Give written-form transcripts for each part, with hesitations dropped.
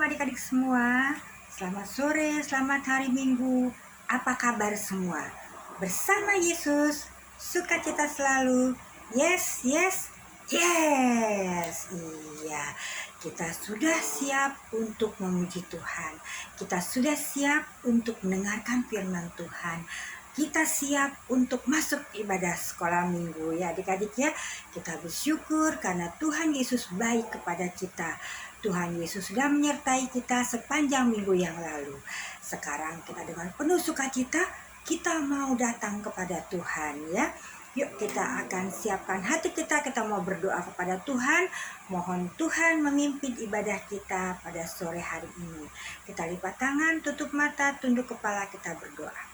adik-adik semua, selamat sore, selamat hari Minggu. Apa kabar semua? Bersama Yesus, sukacita selalu. Yes, yes, yes. Iya, kita sudah siap untuk memuji Tuhan. Kita sudah siap untuk mendengarkan firman Tuhan. Kita siap untuk masuk ibadah sekolah minggu ya adik-adik ya. Kita bersyukur karena Tuhan Yesus baik kepada kita. Tuhan Yesus sudah menyertai kita sepanjang minggu yang lalu. Sekarang kita dengan penuh sukacita, kita mau datang kepada Tuhan ya. Yuk kita akan siapkan hati kita mau berdoa kepada Tuhan. Mohon Tuhan memimpin ibadah kita pada sore hari ini. Kita lipat tangan, tutup mata, tunduk kepala, kita berdoa.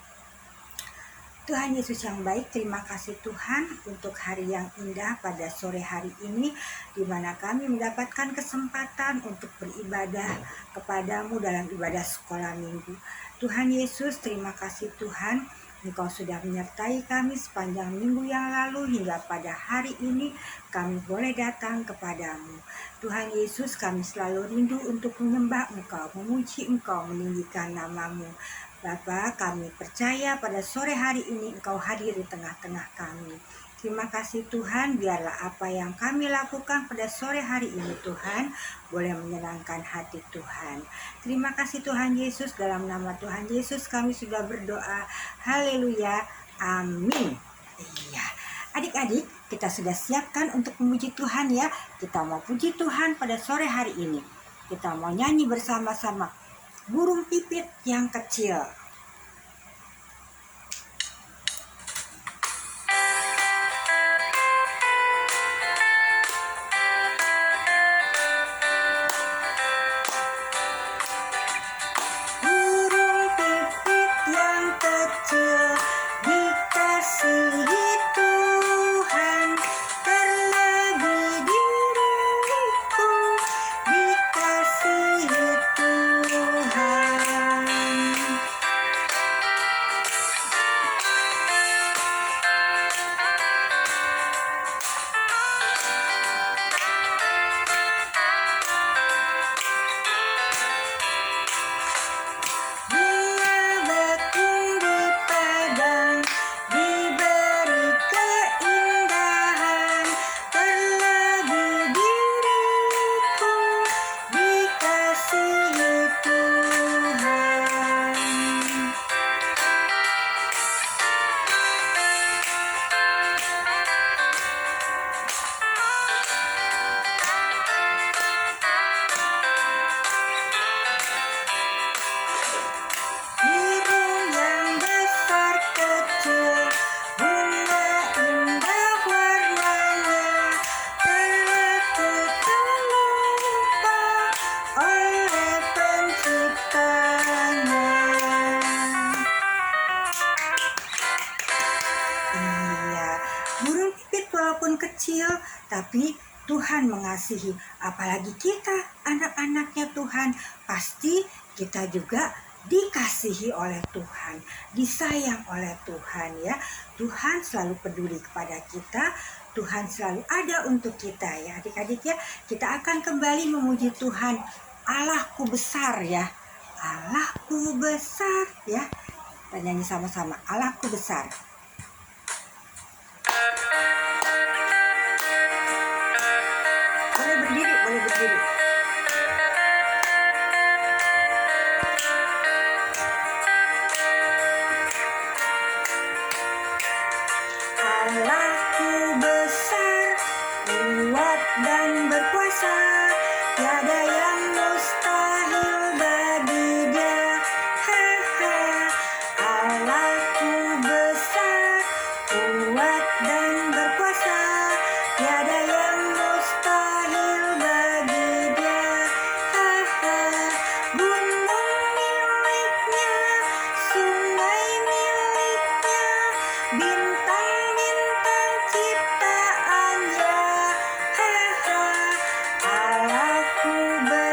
Tuhan Yesus yang baik, terima kasih Tuhan untuk hari yang indah pada sore hari ini, di mana kami mendapatkan kesempatan untuk beribadah kepadamu dalam ibadah sekolah minggu. Tuhan Yesus, terima kasih Tuhan, Engkau sudah menyertai kami sepanjang minggu yang lalu hingga pada hari ini kami boleh datang kepadamu. Tuhan Yesus, kami selalu rindu untuk menyembah Engkau, memuji Engkau, meninggikan namamu. Bapa, kami percaya pada sore hari ini Engkau hadir di tengah-tengah kami. Terima kasih Tuhan, biarlah apa yang kami lakukan pada sore hari ini Tuhan, boleh menyenangkan hati Tuhan. Terima kasih Tuhan Yesus, dalam nama Tuhan Yesus kami sudah berdoa. Haleluya, amin. Iya, adik-adik kita sudah siapkan untuk memuji Tuhan ya. Kita mau puji Tuhan pada sore hari ini. Kita mau nyanyi bersama-sama burung pipit yang kecil. Burung pipit yang kecil dikasihi Tuhan, terlebih diriku dikasihi Tuhan. Dia bertinggi padang, diberi keindahan, terlebih diriku dikasihi Tuhan. Burung yang besar kecil, bunga indah warnanya, terlekuk terlupa oleh penciptanya. Iya, burung pipit walaupun kecil, tapi Tuhan mengasihi. Apalagi kita, anak-anaknya Tuhan, pasti kita juga dikasihi oleh Tuhan, disayang oleh Tuhan ya. Tuhan selalu peduli kepada kita, Tuhan selalu ada untuk kita ya adik-adik ya. Kita akan kembali memuji Tuhan. Allahku besar ya, Allahku besar ya. Kita nyanyi sama-sama, Allahku besar. Boleh berdiri, boleh berdiri. Allahku besar, kuat dan berkuasa, tiada yang mustahil bagi Dia. Ha ha. Allahku besar, kuat dan berkuasa, tiada yang mustahil bagi Dia. Ha ha. Gunung miliknya, sungai miliknya, bintang-bintang ciptaannya. Ha ha. Allahku besar.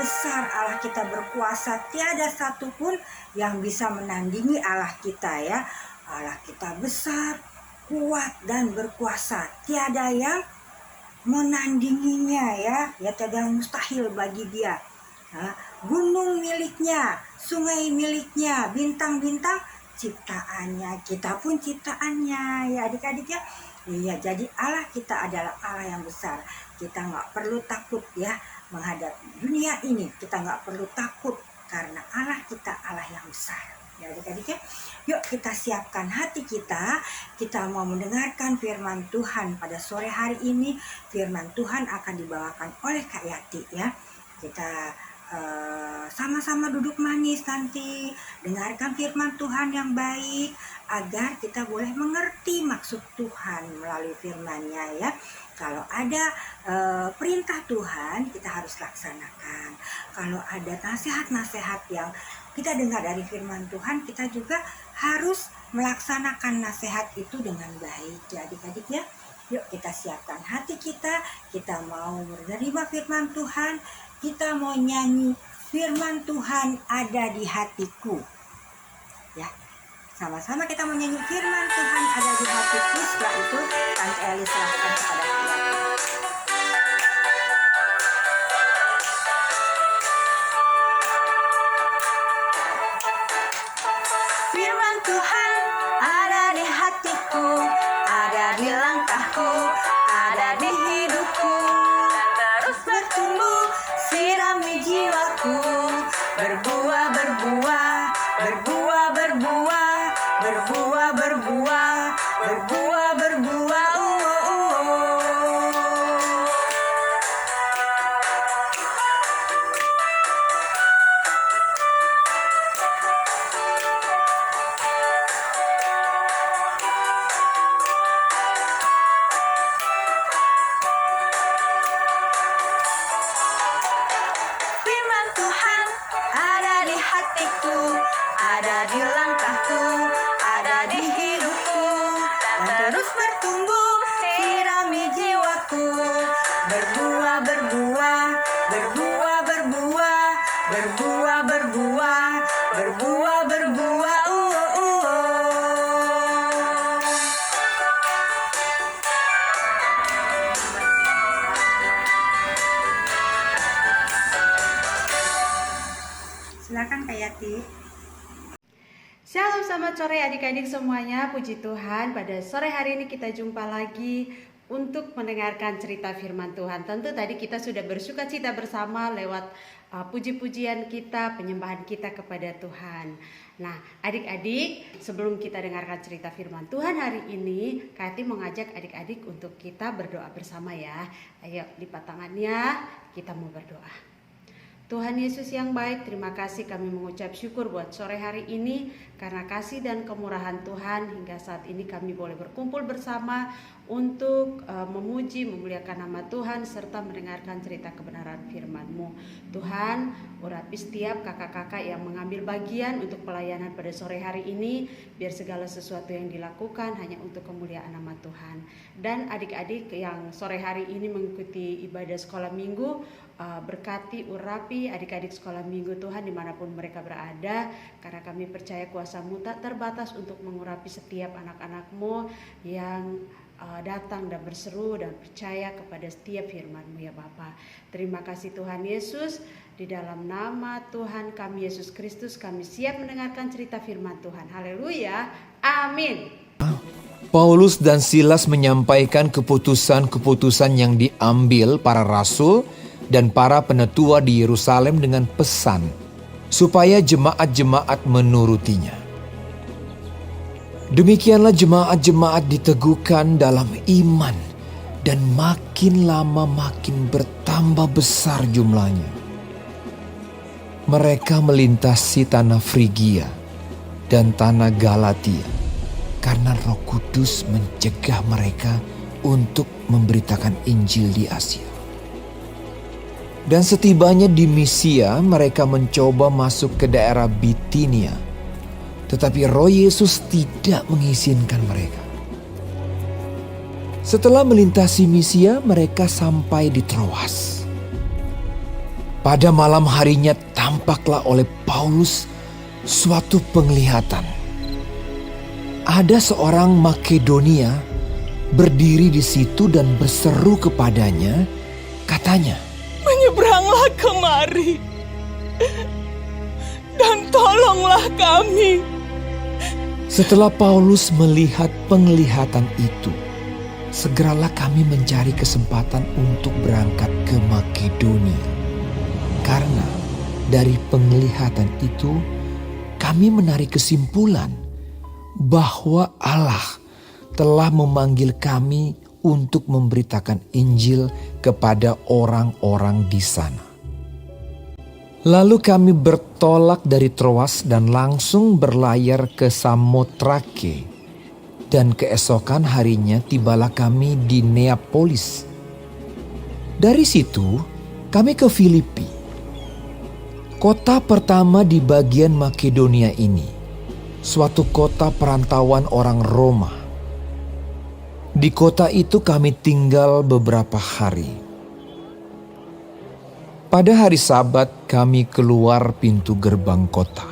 besar, Allah kita berkuasa. Tiada satupun yang bisa menandingi Allah kita ya. Allah kita besar, kuat dan berkuasa. Tiada yang menandinginya ya. Ya tiada yang mustahil bagi dia. Gunung miliknya, sungai miliknya, bintang-bintang ciptaannya, kita pun ciptaannya ya adik-adik ya. Iya, jadi Allah kita adalah Allah yang besar. Kita nggak perlu takut ya menghadapi dunia ini. Kita nggak perlu takut karena Allah kita Allah yang besar. Ya adik-adik ya. Yuk kita siapkan hati kita. Kita mau mendengarkan firman Tuhan pada sore hari ini. Firman Tuhan akan dibawakan oleh Kak Yati ya. Kita sama-sama duduk manis nanti, dengarkan firman Tuhan yang baik agar kita boleh mengerti maksud Tuhan melalui firman-Nya ya. Kalau ada perintah Tuhan kita harus laksanakan. Kalau ada nasihat-nasihat yang kita dengar dari firman Tuhan, kita juga harus melaksanakan nasihat itu dengan baik ya adik-adik ya. Yuk kita siapkan hati kita mau menerima firman Tuhan. Kita mau nyanyi firman Tuhan ada di hatiku. Ya, sama-sama kita mau nyanyi firman Tuhan ada di hatiku. Setelah itu Tante Eli serahkan kepada kita. Firman Tuhan ada di hatiku, ada di langkahku, ada di hidupku, dan terus bertumbuh. Sirami jiwaku, berbuah, berbuah, berbuah, berbuah, berbuah, berbuah, berbuah, berbuah. Ada di langkahku, ada di hidupku, dan terus bertumbuh. Sirami jiwaku, berbuah, berbuah, berbuah, berbuah, berbuah, berbuah, berbuah, berbuah. Silakan Kak Yati. Shalom, selamat sore adik-adik semuanya. Puji Tuhan, pada sore hari ini kita jumpa lagi untuk mendengarkan cerita firman Tuhan. Tentu tadi kita sudah bersuka cita bersama lewat puji-pujian kita, penyembahan kita kepada Tuhan. Nah adik-adik, sebelum kita dengarkan cerita firman Tuhan hari ini, Kak Yati mengajak adik-adik untuk kita berdoa bersama ya. Ayo lipat tangannya, kita mau berdoa. Tuhan Yesus yang baik, terima kasih kami mengucap syukur buat sore hari ini. Karena kasih dan kemurahan Tuhan, hingga saat ini kami boleh berkumpul bersama untuk memuji, memuliakan nama Tuhan, serta mendengarkan cerita kebenaran firman-Mu. Tuhan, urapi setiap kakak-kakak yang mengambil bagian untuk pelayanan pada sore hari ini, biar segala sesuatu yang dilakukan hanya untuk kemuliaan nama Tuhan. Dan adik-adik yang sore hari ini mengikuti ibadah sekolah minggu, berkati, urapi adik-adik sekolah minggu Tuhan dimanapun mereka berada, karena kami percaya kuasa-Mu tak terbatas untuk mengurapi setiap anak-anak-Mu yang datang dan berseru dan percaya kepada setiap firman-Mu ya Bapa. Terima kasih Tuhan Yesus, di dalam nama Tuhan kami Yesus Kristus kami siap mendengarkan cerita firman Tuhan. Haleluya, amin. Paulus dan Silas menyampaikan keputusan-keputusan yang diambil para rasul dan para penetua di Yerusalem dengan pesan supaya jemaat-jemaat menurutinya. Demikianlah jemaat-jemaat diteguhkan dalam iman dan makin lama makin bertambah besar jumlahnya. Mereka melintasi tanah Frigia dan tanah Galatia karena Roh Kudus mencegah mereka untuk memberitakan Injil di Asia. Dan setibanya di Misia, mereka mencoba masuk ke daerah Bitinia. Tetapi Roh Yesus tidak mengizinkan mereka. Setelah melintasi Misia, mereka sampai di Troas. Pada malam harinya tampaklah oleh Paulus suatu penglihatan. Ada seorang Makedonia berdiri di situ dan berseru kepadanya, katanya, "Menyeberanglah kemari dan tolonglah kami." Setelah Paulus melihat penglihatan itu, segeralah kami mencari kesempatan untuk berangkat ke Makedonia. Karena dari penglihatan itu, kami menarik kesimpulan bahwa Allah telah memanggil kami untuk memberitakan Injil kepada orang-orang di sana. Lalu kami bertolak dari Troas dan langsung berlayar ke Samotrake. Dan keesokan harinya tibalah kami di Neapolis. Dari situ kami ke Filipi, kota pertama di bagian Makedonia ini, suatu kota perantauan orang Roma. Di kota itu kami tinggal beberapa hari. Pada hari Sabat kami keluar pintu gerbang kota.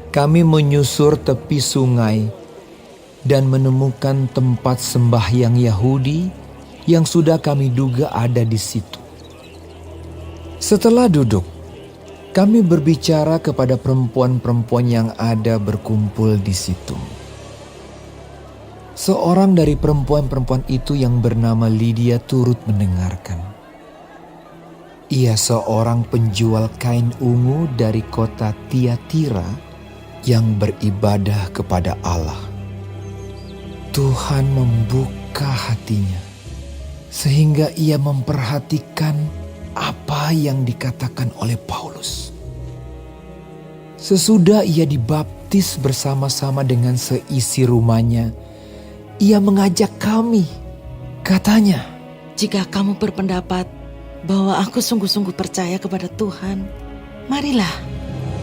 Kami menyusur tepi sungai dan menemukan tempat sembahyang Yahudi yang sudah kami duga ada di situ. Setelah duduk, kami berbicara kepada perempuan-perempuan yang ada berkumpul di situ. Seorang dari perempuan-perempuan itu yang bernama Lydia turut mendengarkan. Ia seorang penjual kain ungu dari kota Tiatira yang beribadah kepada Allah. Tuhan membuka hatinya sehingga ia memperhatikan apa yang dikatakan oleh Paulus. Sesudah ia dibaptis bersama-sama dengan seisi rumahnya, ia mengajak kami. Katanya, "Jika kamu berpendapat bahwa aku sungguh-sungguh percaya kepada Tuhan, marilah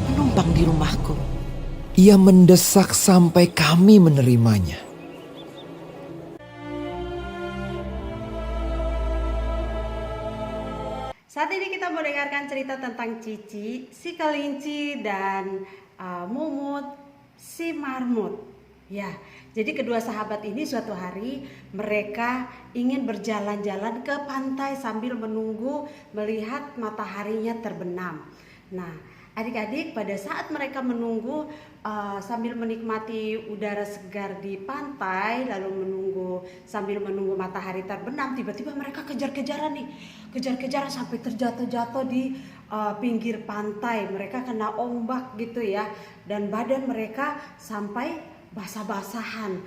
menumpang di rumahku." ia mendesak sampai kami menerimanya. Saat ini kita mendengarkan cerita tentang Cici, si kelinci, dan Mumut, si marmut. Ya, jadi kedua sahabat ini suatu hari mereka ingin berjalan-jalan ke pantai sambil menunggu melihat mataharinya terbenam. Nah, adik-adik, pada saat mereka menunggu sambil menikmati udara segar di pantai, lalu sambil menunggu matahari terbenam, tiba-tiba mereka kejar-kejaran nih, kejar-kejaran sampai terjatuh-jatuh di pinggir pantai. Mereka kena ombak gitu ya, dan badan mereka sampai basah-basahan.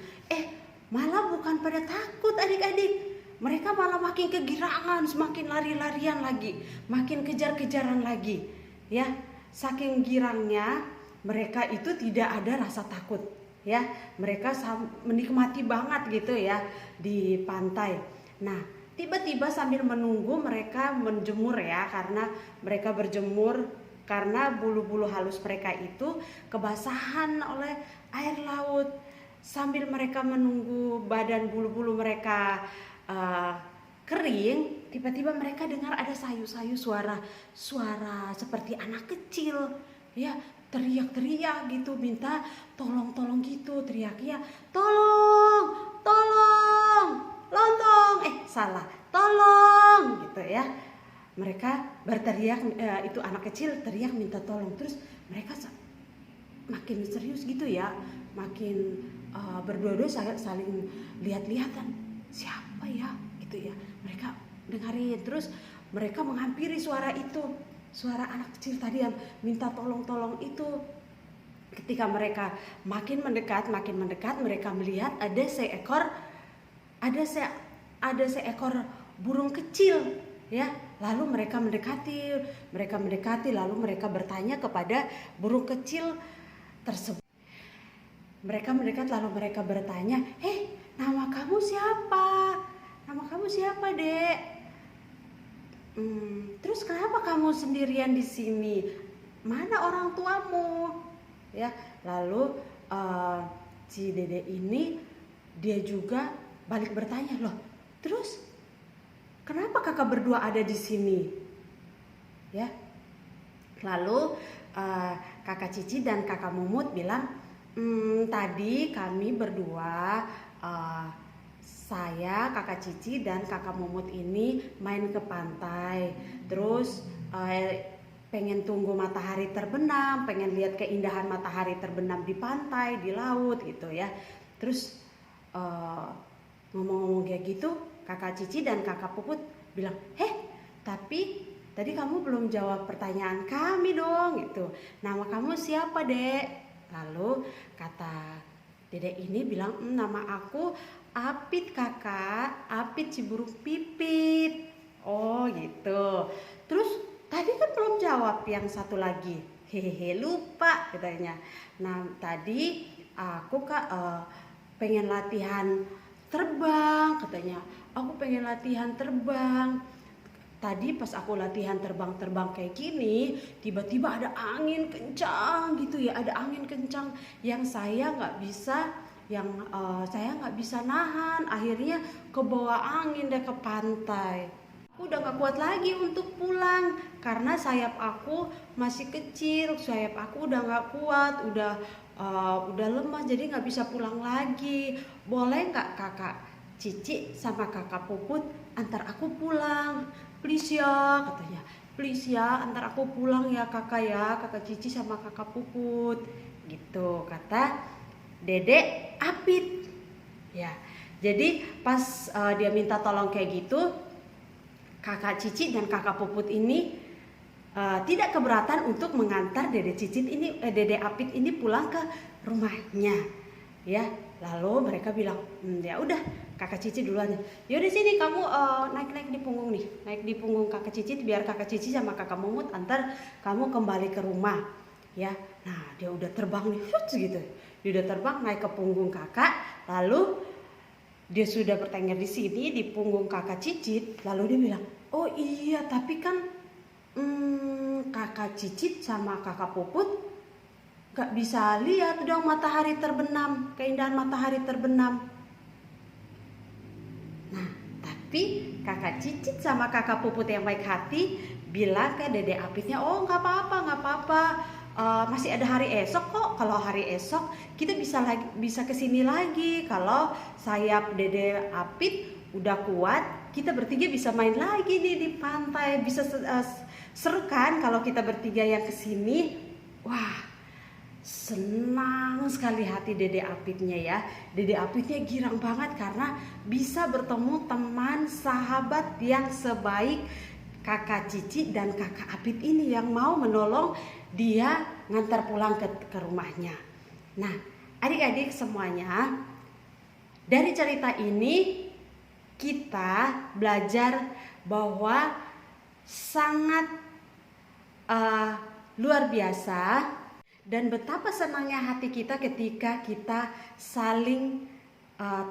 Malah bukan pada takut adik-adik, mereka malah makin kegirangan, semakin lari-larian lagi, makin kejar-kejaran lagi. Ya, saking girangnya mereka itu tidak ada rasa takut. Ya, mereka menikmati banget gitu ya di pantai. Nah, tiba-tiba sambil menunggu mereka menjemur ya, karena mereka berjemur karena bulu-bulu halus mereka itu kebasahan oleh air laut. Sambil mereka menunggu badan bulu-bulu mereka kering, tiba-tiba mereka dengar ada sayu-sayu suara seperti anak kecil ya, teriak-teriak gitu, minta tolong gitu, teriaknya tolong lontong, tolong gitu ya. Mereka berteriak, itu anak kecil teriak minta tolong. Terus mereka makin serius gitu ya, makin berdua-dua saling lihat-lihatan, siapa ya gitu ya. Mereka dengarin, terus mereka menghampiri suara itu, suara anak kecil tadi yang minta tolong itu. Ketika mereka makin mendekat, mereka melihat ada seekor burung kecil ya. Lalu mereka mendekati, lalu mereka bertanya kepada burung kecil tersebut. Mereka mendekat lalu mereka bertanya, nama kamu siapa? Nama kamu siapa, Dek? Terus kenapa kamu sendirian di sini? Mana orang tuamu? Ya, lalu si Dede ini dia juga balik bertanya, loh, terus kenapa kakak berdua ada di sini? ya. Lalu kakak Cici dan kakak Mumut bilang, tadi kami berdua, saya, kakak Cici dan kakak Mumut ini main ke pantai. Terus pengen tunggu matahari terbenam, pengen lihat keindahan matahari terbenam di pantai, di laut gitu ya. Terus ngomong-ngomong kayak gitu, kakak Cici dan kakak Puput bilang, tapi tadi kamu belum jawab pertanyaan kami dong gitu. Nama kamu siapa, Dek? Lalu kata Dedek ini bilang, nama aku Apit kakak, Apit Ciburuk Pipit. Oh gitu. Terus tadi kan belum jawab yang satu lagi. Hehehe, lupa katanya. Nah tadi aku pengen latihan terbang katanya. Aku pengen latihan terbang. Tadi pas aku latihan terbang-terbang kayak gini, tiba-tiba ada angin kencang gitu ya, ada angin kencang yang saya nggak bisa nahan, akhirnya kebawa angin deh ke pantai. Aku udah nggak kuat lagi untuk pulang karena sayap aku masih kecil, sayap aku udah nggak kuat, udah lemah, jadi nggak bisa pulang lagi. Boleh nggak kakak Cici sama kakak Puput antar aku pulang? Please ya katanya, please ya antar aku pulang ya kakak Cici sama kakak Puput gitu kata Dedek Apit ya. Jadi pas dia minta tolong kayak gitu, kakak Cici dan kakak Puput ini tidak keberatan untuk mengantar Dedek Apit ini pulang ke rumahnya ya. Lalu mereka bilang, ya udah kakak Cici duluan. Yaudah sini kamu naik di punggung nih, naik di punggung kakak Cici biar kakak Cici sama kakak Mumut antar kamu kembali ke rumah ya. Nah dia udah terbang nih, gitu. Dia udah terbang naik ke punggung kakak, lalu dia sudah bertengger di sini di punggung kakak Cici. Lalu dia bilang, oh iya tapi kan kakak Cici sama kakak Puput gak bisa lihat dong matahari terbenam, keindahan matahari terbenam. Nah, tapi kakak Cicit sama kakak Puput yang baik hati bilang ke Dedek Apitnya, oh gak apa-apa, masih ada hari esok kok. Kalau hari esok kita bisa kesini lagi. Kalau sayap Dedek Apit udah kuat, kita bertiga bisa main lagi nih di pantai. Bisa seru kan kalau kita bertiga yang kesini. Wah, senang sekali hati Dedek Apitnya ya. Dedek Apitnya girang banget karena bisa bertemu teman sahabat yang sebaik kakak Cici dan kakak Apit ini yang mau menolong dia ngantar pulang ke rumahnya. Nah adik-adik semuanya, dari cerita ini kita belajar bahwa sangat luar biasa dan betapa senangnya hati kita ketika kita saling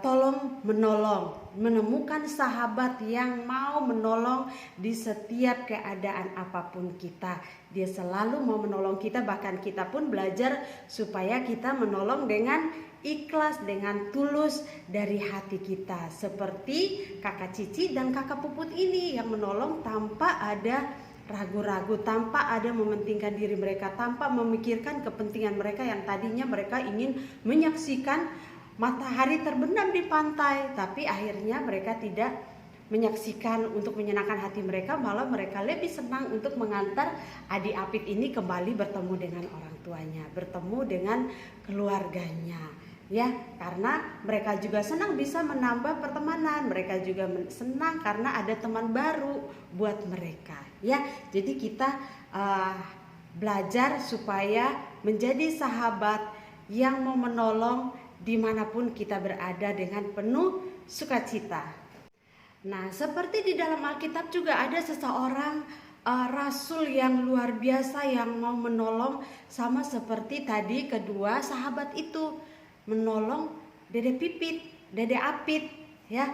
tolong menolong, menemukan sahabat yang mau menolong di setiap keadaan apapun kita. Dia selalu mau menolong kita, bahkan kita pun belajar supaya kita menolong dengan ikhlas, dengan tulus dari hati kita. Seperti kakak Cici dan kakak Puput ini yang menolong tanpa ada ragu-ragu, tanpa ada mementingkan diri mereka, tanpa memikirkan kepentingan mereka yang tadinya mereka ingin menyaksikan matahari terbenam di pantai, tapi akhirnya mereka tidak menyaksikan untuk menyenangkan hati mereka, malah mereka lebih senang untuk mengantar adik Apit ini kembali bertemu dengan orang tuanya, bertemu dengan keluarganya. Ya, karena mereka juga senang bisa menambah pertemanan, mereka juga senang karena ada teman baru buat mereka. Ya, jadi kita belajar supaya menjadi sahabat yang mau menolong dimanapun kita berada dengan penuh sukacita. Nah, seperti di dalam Alkitab juga ada seseorang rasul yang luar biasa yang mau menolong, sama seperti tadi kedua sahabat itu menolong Dedek Pipit, Dedek Apit, ya.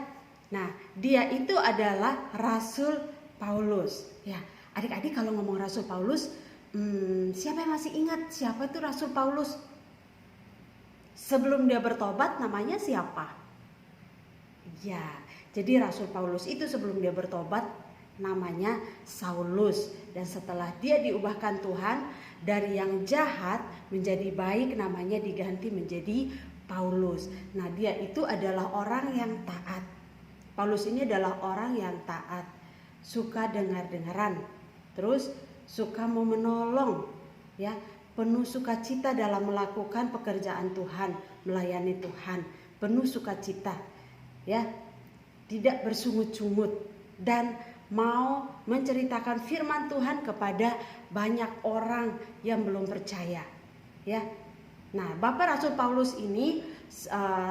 Nah, dia itu adalah Rasul Paulus, ya. Adik-adik kalau ngomong Rasul Paulus, siapa yang masih ingat siapa itu Rasul Paulus? Sebelum dia bertobat namanya siapa? Ya, jadi Rasul Paulus itu sebelum dia bertobat namanya Saulus. Dan setelah dia diubahkan Tuhan dari yang jahat menjadi baik, namanya diganti menjadi Paulus. Nah, dia itu adalah orang yang taat. Paulus ini adalah orang yang taat, suka dengar-dengaran, terus suka mau menolong, ya, penuh sukacita dalam melakukan pekerjaan Tuhan, melayani Tuhan, penuh sukacita, ya, tidak bersungut-sungut, dan mau menceritakan firman Tuhan kepada banyak orang yang belum percaya, ya. Nah, Bapak Rasul Paulus ini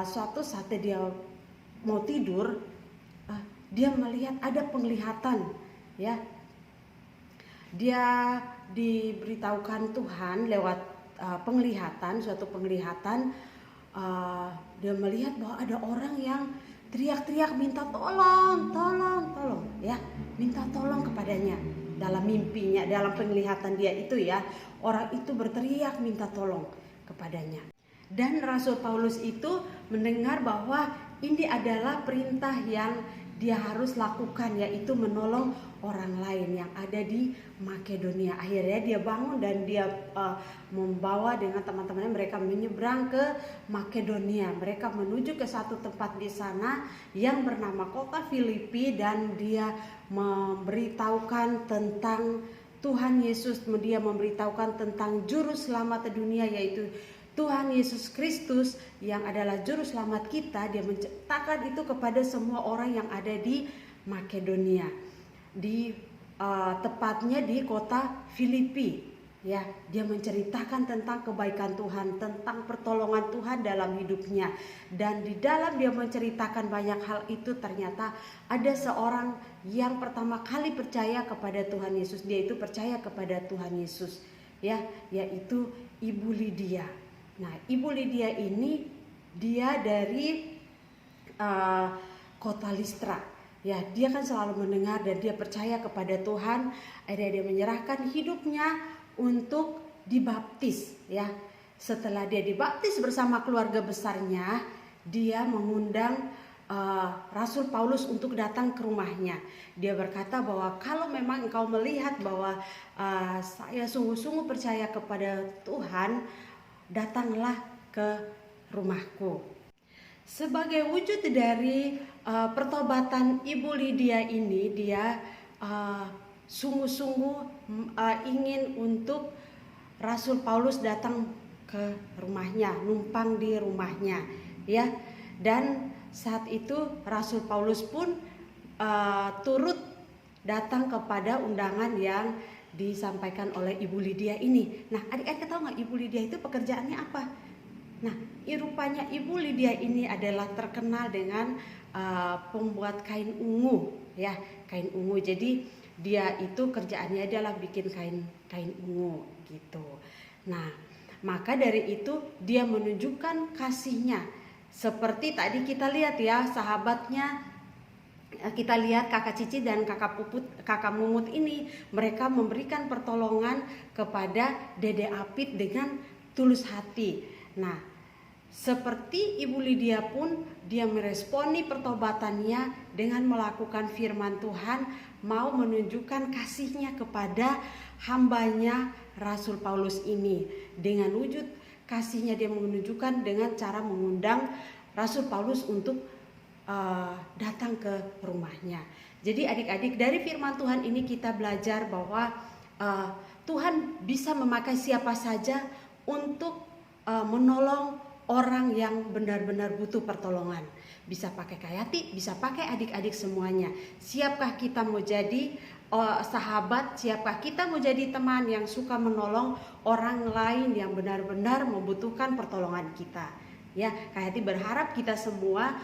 suatu saat dia mau tidur, dia melihat ada penglihatan, ya. Dia diberitahukan Tuhan lewat penglihatan, suatu penglihatan. Dia melihat bahwa ada orang yang teriak-teriak minta tolong, ya, minta tolong kepadanya dalam mimpinya, dalam penglihatan dia itu, ya. Orang itu berteriak minta tolong kepadanya. Dan Rasul Paulus itu mendengar bahwa ini adalah perintah yang dia harus lakukan, yaitu menolong orang lain yang ada di Makedonia. Akhirnya dia bangun dan dia membawa dengan teman-temannya, mereka menyeberang ke Makedonia. Mereka menuju ke satu tempat di sana yang bernama kota Filipi, dan dia memberitahukan tentang Tuhan Yesus. Dia memberitahukan tentang juru selamat dunia, yaitu Tuhan Yesus Kristus yang adalah juru selamat kita. Dia menceritakan itu kepada semua orang yang ada di Makedonia, di tepatnya di kota Filipi, ya. Dia menceritakan tentang kebaikan Tuhan, tentang pertolongan Tuhan dalam hidupnya. Dan di dalam dia menceritakan banyak hal itu, ternyata ada seorang yang pertama kali percaya kepada Tuhan Yesus. Dia itu percaya kepada Tuhan Yesus, ya, yaitu Ibu Lydia. Nah, Ibu Lydia ini dia dari kota Listra, ya. Dia kan selalu mendengar dan dia percaya kepada Tuhan. Akhirnya dia menyerahkan hidupnya untuk dibaptis, ya. Setelah dia dibaptis bersama keluarga besarnya, dia mengundang Rasul Paulus untuk datang ke rumahnya. Dia berkata bahwa kalau memang engkau melihat bahwa saya sungguh-sungguh percaya kepada Tuhan, datanglah ke rumahku. Sebagai wujud dari pertobatan Ibu Lydia ini, dia sungguh-sungguh ingin untuk Rasul Paulus datang ke rumahnya, numpang di rumahnya, ya. Dan saat itu Rasul Paulus pun turut datang kepada undangan yang disampaikan oleh Ibu Lydia ini. Nah, adik-adik tahu nggak Ibu Lydia itu pekerjaannya apa? Nah, rupanya Ibu Lydia ini adalah terkenal dengan pembuat kain ungu, ya, kain ungu. Jadi dia itu kerjaannya adalah bikin kain ungu gitu. Nah, maka dari itu dia menunjukkan kasihnya. Seperti tadi kita lihat, ya, sahabatnya. Kita lihat kakak Cici dan kakak Mumut ini, mereka memberikan pertolongan kepada Dede Apit dengan tulus hati. Nah, seperti Ibu Lydia pun, dia meresponi pertobatannya dengan melakukan firman Tuhan, mau menunjukkan kasihnya kepada hambanya Rasul Paulus ini. Dengan wujud kasihnya dia menunjukkan dengan cara mengundang Rasul Paulus untuk datang ke rumahnya. Jadi adik-adik, dari firman Tuhan ini kita belajar bahwa Tuhan bisa memakai siapa saja untuk menolong orang yang benar-benar butuh pertolongan. Bisa pakai Kayati, bisa pakai adik-adik semuanya. Siapkah kita mau jadi sahabat? Siapkah kita mau jadi teman yang suka menolong orang lain yang benar-benar membutuhkan pertolongan kita? Ya, Kayati berharap kita semua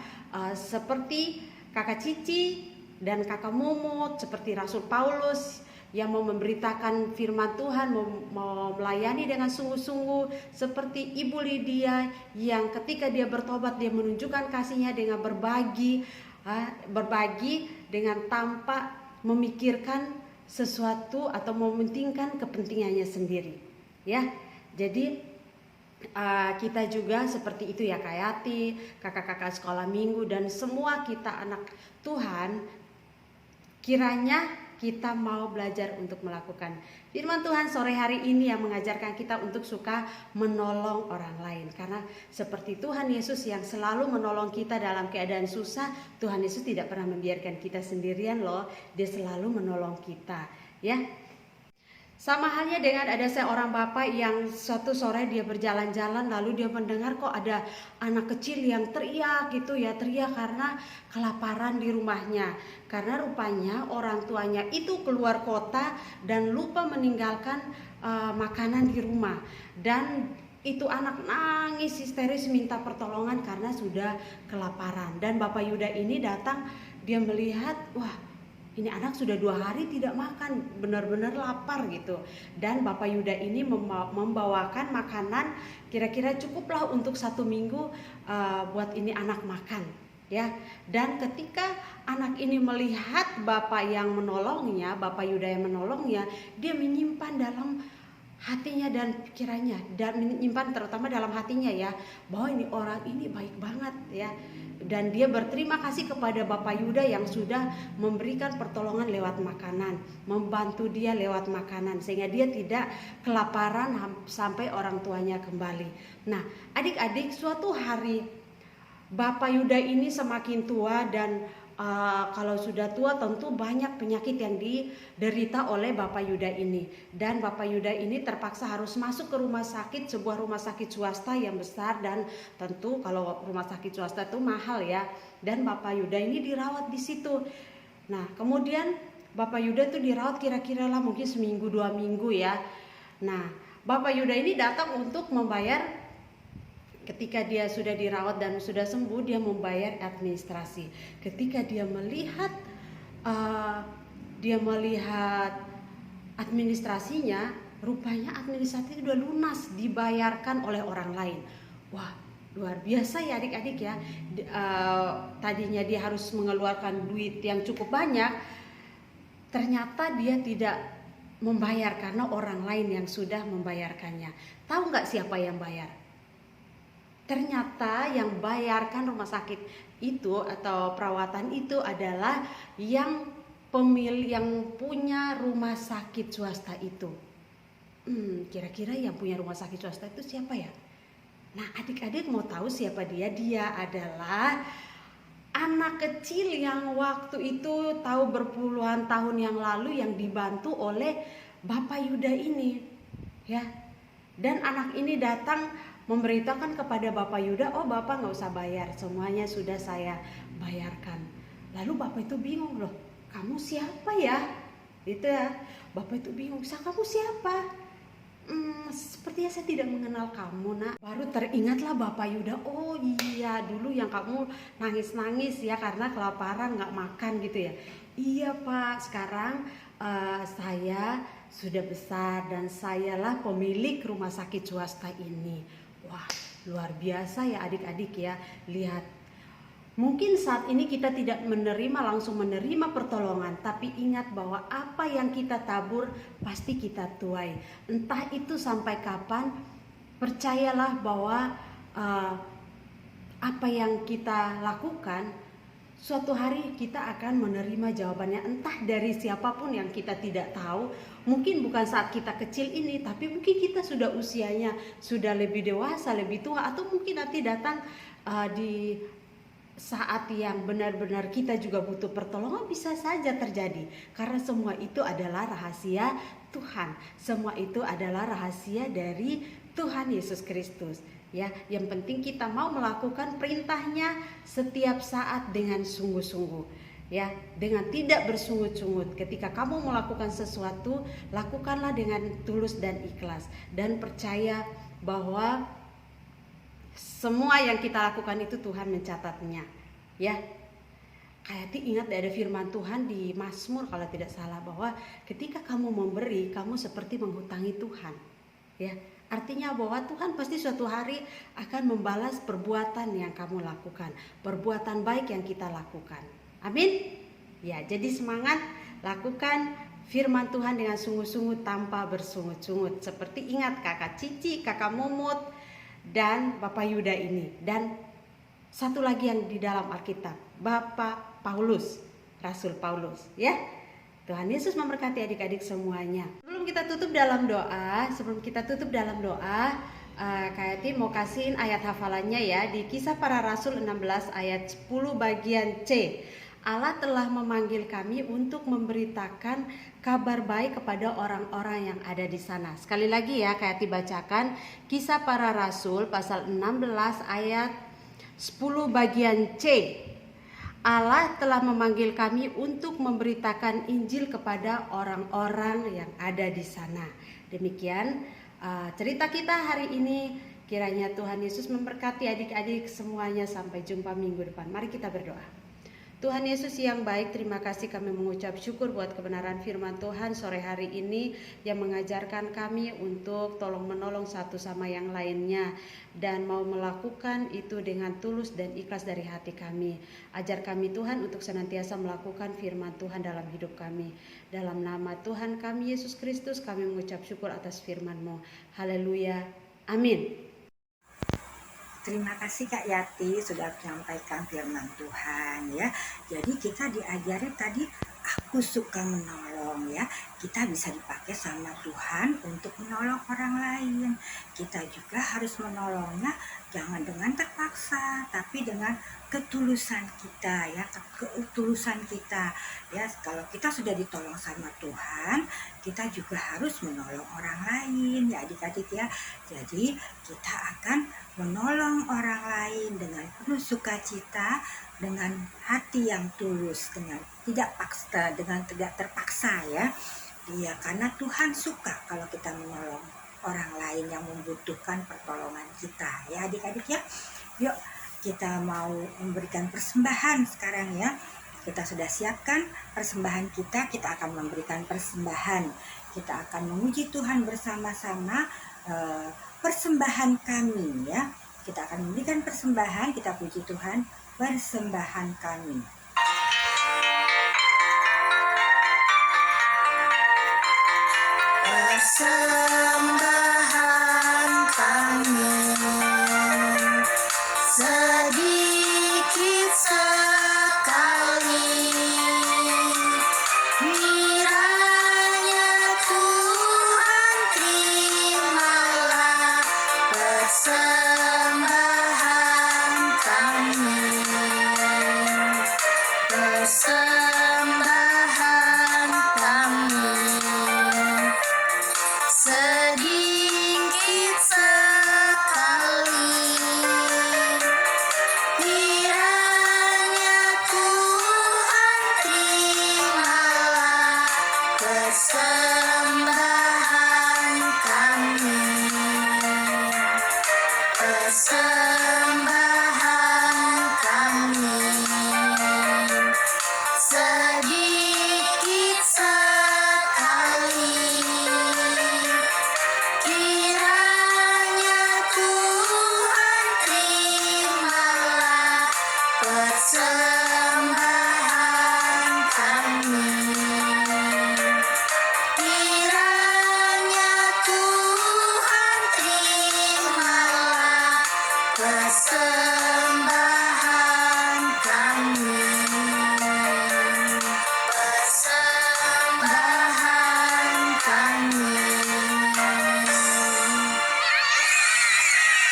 seperti kakak Cici dan kakak Mumut, seperti Rasul Paulus yang mau memberitakan firman Tuhan, mau melayani dengan sungguh-sungguh, seperti Ibu Lydia yang ketika dia bertobat, dia menunjukkan kasihnya dengan berbagi dengan tanpa memikirkan sesuatu atau mementingkan kepentingannya sendiri, ya. Jadi kita juga seperti itu, ya, Kayati, kakak-kakak sekolah minggu, dan semua kita anak Tuhan. Kiranya kita mau belajar untuk melakukan firman Tuhan sore hari ini yang mengajarkan kita untuk suka menolong orang lain. Karena seperti Tuhan Yesus yang selalu menolong kita dalam keadaan susah, Tuhan Yesus tidak pernah membiarkan kita sendirian loh. Dia selalu menolong kita, ya. Sama halnya dengan ada seorang bapak yang suatu sore dia berjalan-jalan, lalu dia mendengar kok ada anak kecil yang teriak gitu ya, teriak karena kelaparan di rumahnya. Karena rupanya orang tuanya itu keluar kota dan lupa meninggalkan makanan di rumah. Dan itu anak nangis histeris minta pertolongan karena sudah kelaparan. Dan Bapak Yuda ini datang, dia melihat, wah, ini anak sudah 2 hari tidak makan, benar-benar lapar gitu. Dan Bapak Yuda ini membawakan makanan kira-kira cukuplah untuk 1 minggu buat ini anak makan, ya. Dan ketika anak ini melihat bapak yang menolongnya, Bapak Yuda yang menolongnya, dia menyimpan dalam hatinya dan pikirannya, dan menyimpan terutama dalam hatinya ya, bahwa ini orang ini baik banget ya. Dan dia berterima kasih kepada Bapak Yuda yang sudah memberikan pertolongan lewat makanan, membantu dia lewat makanan sehingga dia tidak kelaparan sampai orang tuanya kembali. Nah, adik-adik, suatu hari Bapak Yuda ini semakin tua dan kalau sudah tua tentu banyak penyakit yang diderita oleh Bapak Yuda ini. Dan Bapak Yuda ini terpaksa harus masuk ke rumah sakit, sebuah rumah sakit swasta yang besar, dan tentu kalau rumah sakit swasta itu mahal ya. Dan Bapak Yuda ini dirawat di situ. Nah, kemudian Bapak Yuda itu dirawat kira-kira lah mungkin 1-2 minggu ya. Nah, Bapak Yuda ini datang untuk membayar. Ketika dia sudah dirawat dan sudah sembuh, dia membayar administrasi. Ketika dia melihat administrasinya, rupanya administrasi itu sudah lunas dibayarkan oleh orang lain. Wah, luar biasa ya adik-adik ya. Tadinya dia harus mengeluarkan duit yang cukup banyak, ternyata dia tidak membayar karena orang lain yang sudah membayarkannya. Tahu nggak siapa yang bayar? Ternyata yang bayarkan rumah sakit itu atau perawatan itu adalah yang pemilik, yang punya rumah sakit swasta itu. Kira-kira yang punya rumah sakit swasta itu siapa ya? Nah, adik-adik mau tahu siapa dia? Dia adalah anak kecil yang waktu itu tahu berpuluhan tahun yang lalu yang dibantu oleh Bapak Yuda ini, ya. Dan anak ini datang memberitakan kepada Bapak Yuda, oh Bapak nggak usah bayar, semuanya sudah saya bayarkan. Lalu Bapak itu bingung, loh kamu siapa ya? Gitu ya. Bapak itu bingung, kamu siapa? Sepertinya saya tidak mengenal kamu nak. Baru teringatlah Bapak Yuda, oh iya dulu yang kamu nangis-nangis ya karena kelaparan nggak makan gitu ya. Iya Pak, sekarang saya sudah besar dan sayalah pemilik rumah sakit swasta ini. Wah, luar biasa ya adik-adik ya. Lihat, mungkin saat ini kita tidak langsung menerima pertolongan, tapi ingat bahwa apa yang kita tabur pasti kita tuai. Entah itu sampai kapan, percayalah bahwa apa yang kita lakukan, suatu hari kita akan menerima jawabannya, entah dari siapapun yang kita tidak tahu. Mungkin bukan saat kita kecil ini, tapi mungkin kita sudah usianya sudah lebih dewasa, lebih tua, atau mungkin nanti datang di saat yang benar-benar kita juga butuh pertolongan, bisa saja terjadi. Karena semua itu adalah rahasia Tuhan. Semua itu adalah rahasia dari Tuhan Yesus Kristus. Ya, yang penting kita mau melakukan perintahnya setiap saat dengan sungguh-sungguh. Ya, dengan tidak bersungut-sungut. Ketika kamu melakukan sesuatu, lakukanlah dengan tulus dan ikhlas, dan percaya bahwa semua yang kita lakukan itu Tuhan mencatatnya. Ya, kayak ingat ada firman Tuhan di Mazmur kalau tidak salah, bahwa ketika kamu memberi, kamu seperti menghutangi Tuhan. Ya, artinya bahwa Tuhan pasti suatu hari akan membalas perbuatan yang kamu lakukan, perbuatan baik yang kita lakukan. Amin. Ya, jadi semangat lakukan firman Tuhan dengan sungguh-sungguh tanpa bersungut-sungut. Seperti ingat kakak Cici, kakak Mumut, dan Bapak Yuda ini. Dan satu lagi yang di dalam Alkitab, Bapak Paulus, Rasul Paulus, ya. Tuhan Yesus memberkati adik-adik semuanya. Sebelum kita tutup dalam doa, Kak Yati mau kasihin ayat hafalannya ya, di Kisah Para Rasul 16 ayat 10 bagian C. Allah telah memanggil kami untuk memberitakan kabar baik kepada orang-orang yang ada di sana. Sekali lagi ya, Kak Yati bacakan Kisah Para Rasul pasal 16 ayat 10 bagian C. Allah telah memanggil kami untuk memberitakan Injil kepada orang-orang yang ada di sana. Demikian cerita kita hari ini. Kiranya Tuhan Yesus memberkati adik-adik semuanya. Sampai jumpa minggu depan. Mari kita berdoa. Tuhan Yesus yang baik, terima kasih kami mengucap syukur buat kebenaran firman Tuhan sore hari ini yang mengajarkan kami untuk tolong menolong satu sama yang lainnya dan mau melakukan itu dengan tulus dan ikhlas dari hati kami. Ajar kami Tuhan untuk senantiasa melakukan firman Tuhan dalam hidup kami. Dalam nama Tuhan kami Yesus Kristus kami mengucap syukur atas firman-Mu. Haleluya. Amin. Terima kasih Kak Yati sudah menyampaikan firman Tuhan ya. Jadi kita diajari tadi aku suka menolong ya. Kita bisa dipakai sama Tuhan untuk menolong orang lain. Kita juga harus menolongnya jangan dengan terpaksa, tapi dengan ketulusan kita ya, ketulusan kita ya. Kalau kita sudah ditolong sama Tuhan, kita juga harus menolong orang lain ya adik-adik ya. Jadi kita akan menolong orang lain dengan penuh sukacita, dengan hati yang tulus, dengan tidak terpaksa ya. Iya, karena Tuhan suka kalau kita menolong orang lain yang membutuhkan pertolongan kita ya adik-adik ya. Yuk kita mau memberikan persembahan sekarang ya. Kita sudah siapkan persembahan kita akan memberikan persembahan. Kita akan memuji Tuhan bersama-sama. Persembahan kami ya, kita akan memberikan persembahan, kita puji Tuhan, persembahan kami. Persembahan kami sedikit sekali. Persembahan kami sedikit sekali, kiranya Tuhan terimalah persembahan kami. Persembahan kami sedikit sekali, kiranya Tuhan terimalah persembahan kami. Kiranya Tuhan terimalah persembahan kami. Persembahan kami.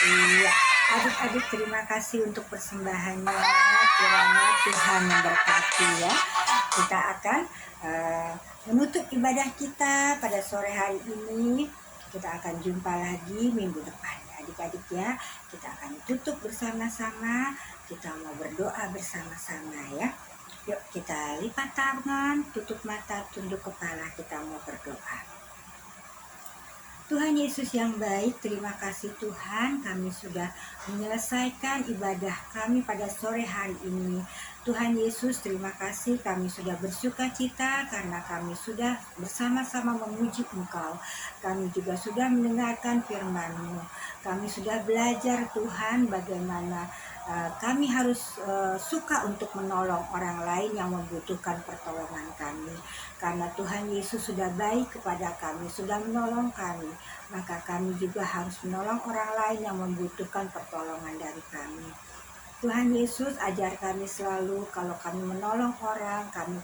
Iya, adik-adik terima kasih untuk persembahannya. Kiranya Tuhan memberkati ya. Kita akan menutup ibadah kita pada sore hari ini. Kita akan jumpa lagi minggu depan adik-adik ya. Kita akan tutup bersama-sama. Kita mau berdoa bersama-sama ya. Yuk kita lipat tangan, tutup mata, tunduk kepala, kita mau berdoa. Tuhan Yesus yang baik, terima kasih Tuhan, kami sudah menyelesaikan ibadah kami pada sore hari ini. Tuhan Yesus, terima kasih kami sudah bersuka cita karena kami sudah bersama-sama memuji Engkau. Kami juga sudah mendengarkan firman-Mu. Kami sudah belajar Tuhan bagaimana kami harus suka untuk menolong orang lain yang membutuhkan pertolongan kami. Karena Tuhan Yesus sudah baik kepada kami, sudah menolong kami, maka kami juga harus menolong orang lain yang membutuhkan pertolongan dari kami. Tuhan Yesus, ajar kami selalu kalau kami menolong orang, kami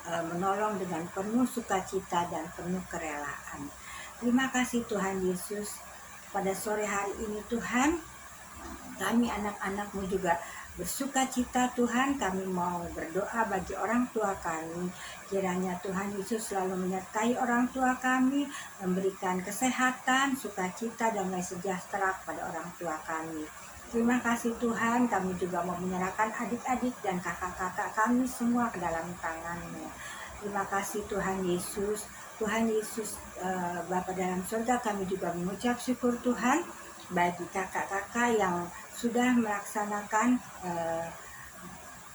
menolong dengan penuh sukacita dan penuh kerelaan. Terima kasih Tuhan Yesus, pada sore hari ini Tuhan, kami anak-anak-Mu juga bersuka cita Tuhan. Kami mau berdoa bagi orang tua kami. Kiranya Tuhan Yesus selalu menyertai orang tua kami, memberikan kesehatan, sukacita, damai sejahtera kepada orang tua kami. Terima kasih Tuhan, kami juga mau menyerahkan adik-adik dan kakak-kakak kami semua ke dalam tangan-Mu. Terima kasih Tuhan Yesus. Tuhan Yesus, Bapa dalam surga, kami juga mengucap syukur Tuhan bagi kakak-kakak yang sudah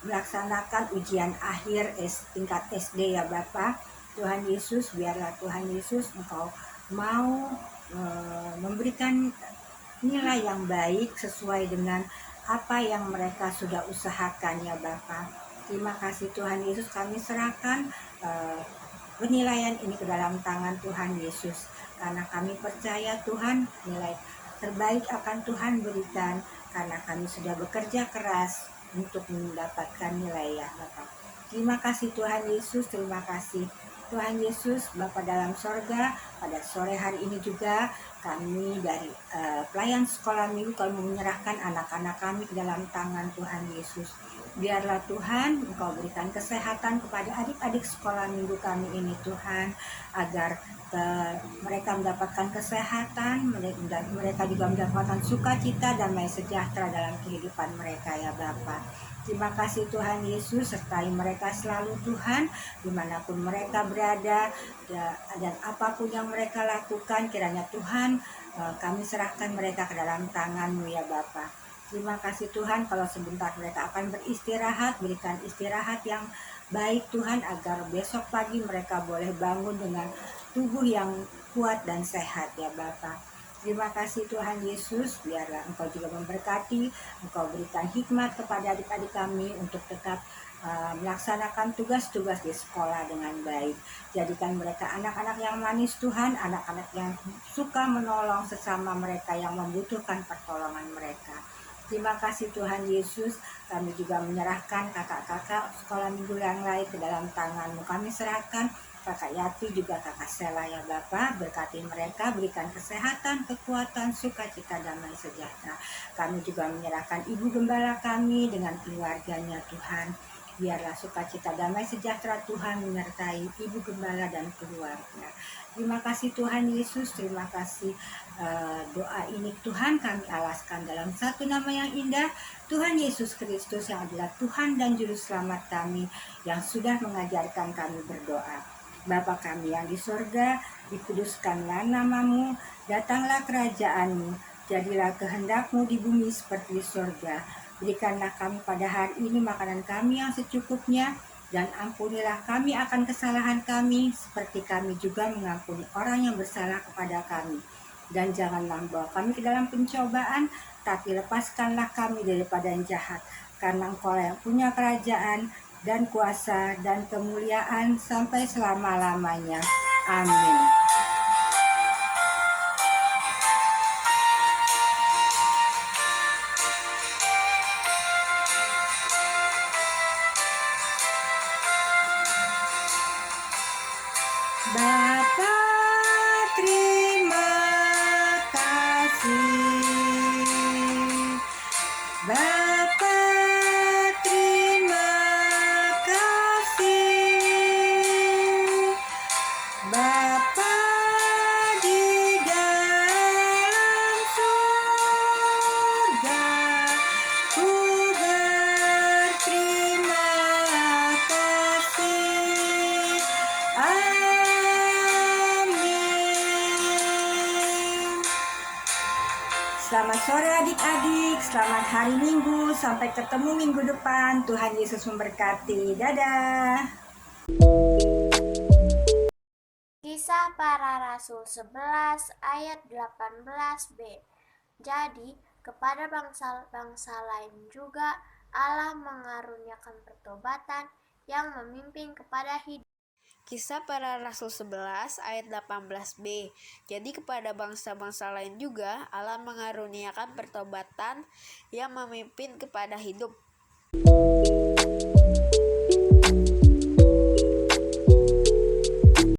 melaksanakan ujian akhir tingkat SD ya Bapak. Tuhan Yesus, biarlah Tuhan Yesus Engkau mau memberikan nilai yang baik sesuai dengan apa yang mereka sudah usahakan ya Bapak. Terima kasih Tuhan Yesus, kami serahkan penilaian ini ke dalam tangan Tuhan Yesus, karena kami percaya Tuhan nilai terbaik akan Tuhan berikan, karena kami sudah bekerja keras untuk mendapatkan nilai ya Bapak. Terima kasih Tuhan Yesus, terima kasih Tuhan Yesus, Bapa dalam sorga. Pada sore hari ini juga kami dari pelayan sekolah minggu, kami menyerahkan anak-anak kami ke dalam tangan Tuhan Yesus. Biarlah Tuhan Engkau berikan kesehatan kepada adik-adik sekolah minggu kami ini Tuhan, agar mereka mendapatkan kesehatan, mereka juga mendapatkan sukacita, damai sejahtera dalam kehidupan mereka ya Bapa. Terima kasih Tuhan Yesus, sertai mereka selalu Tuhan, dimanapun mereka berada, dan apapun yang mereka lakukan, kiranya Tuhan kami serahkan mereka ke dalam tangan-Mu ya Bapa. Terima kasih Tuhan, kalau sebentar mereka akan beristirahat, berikan istirahat yang baik Tuhan, agar besok pagi mereka boleh bangun dengan tubuh yang kuat dan sehat ya Bapa. Terima kasih Tuhan Yesus, biarlah Engkau juga memberkati, Engkau berikan hikmat kepada adik-adik kami untuk tetap melaksanakan tugas-tugas di sekolah dengan baik. Jadikan mereka anak-anak yang manis Tuhan, anak-anak yang suka menolong sesama mereka yang membutuhkan pertolongan mereka. Terima kasih Tuhan Yesus, kami juga menyerahkan kakak-kakak sekolah minggu yang lain ke dalam tangan-Mu. Kami serahkan Kakak Yati juga Kakak Sela ya Bapak, berkati mereka, berikan kesehatan, kekuatan, sukacita, damai sejahtera. Kami juga menyerahkan Ibu Gembala kami dengan keluarganya Tuhan. Biarlah sukacita, damai sejahtera Tuhan menyertai Ibu Gembala dan keluarga. Terima kasih Tuhan Yesus, terima kasih doa ini Tuhan kami alaskan dalam satu nama yang indah, Tuhan Yesus Kristus yang adalah Tuhan dan Juru Selamat kami, yang sudah mengajarkan kami berdoa. Bapa kami yang di sorga, dikuduskanlah nama-Mu, datanglah kerajaan-Mu, jadilah kehendak-Mu di bumi seperti di sorga. Berikanlah kami pada hari ini makanan kami yang secukupnya, dan ampunilah kami akan kesalahan kami, seperti kami juga mengampuni orang yang bersalah kepada kami. Dan janganlah membawa kami ke dalam pencobaan, tapi lepaskanlah kami daripada yang jahat, karena Engkau yang punya kerajaan, dan kuasa, dan kemuliaan sampai selama-lamanya. Amin. Bapa, terima kasih. Bapa, terima kasih. Bapa di dalam surga, ku berterima kasih. Amin. Selamat sore adik-adik, selamat hari Minggu, sampai ketemu minggu depan. Tuhan Yesus memberkati. Dadah. Kisah Para Rasul 11 ayat 18b. Jadi, kepada bangsa-bangsa lain juga Allah mengaruniakan pertobatan yang memimpin kepada hidup. Kisah Para Rasul 11 ayat 18b. Jadi kepada bangsa-bangsa lain juga Allah mengaruniakan pertobatan yang memimpin kepada hidup.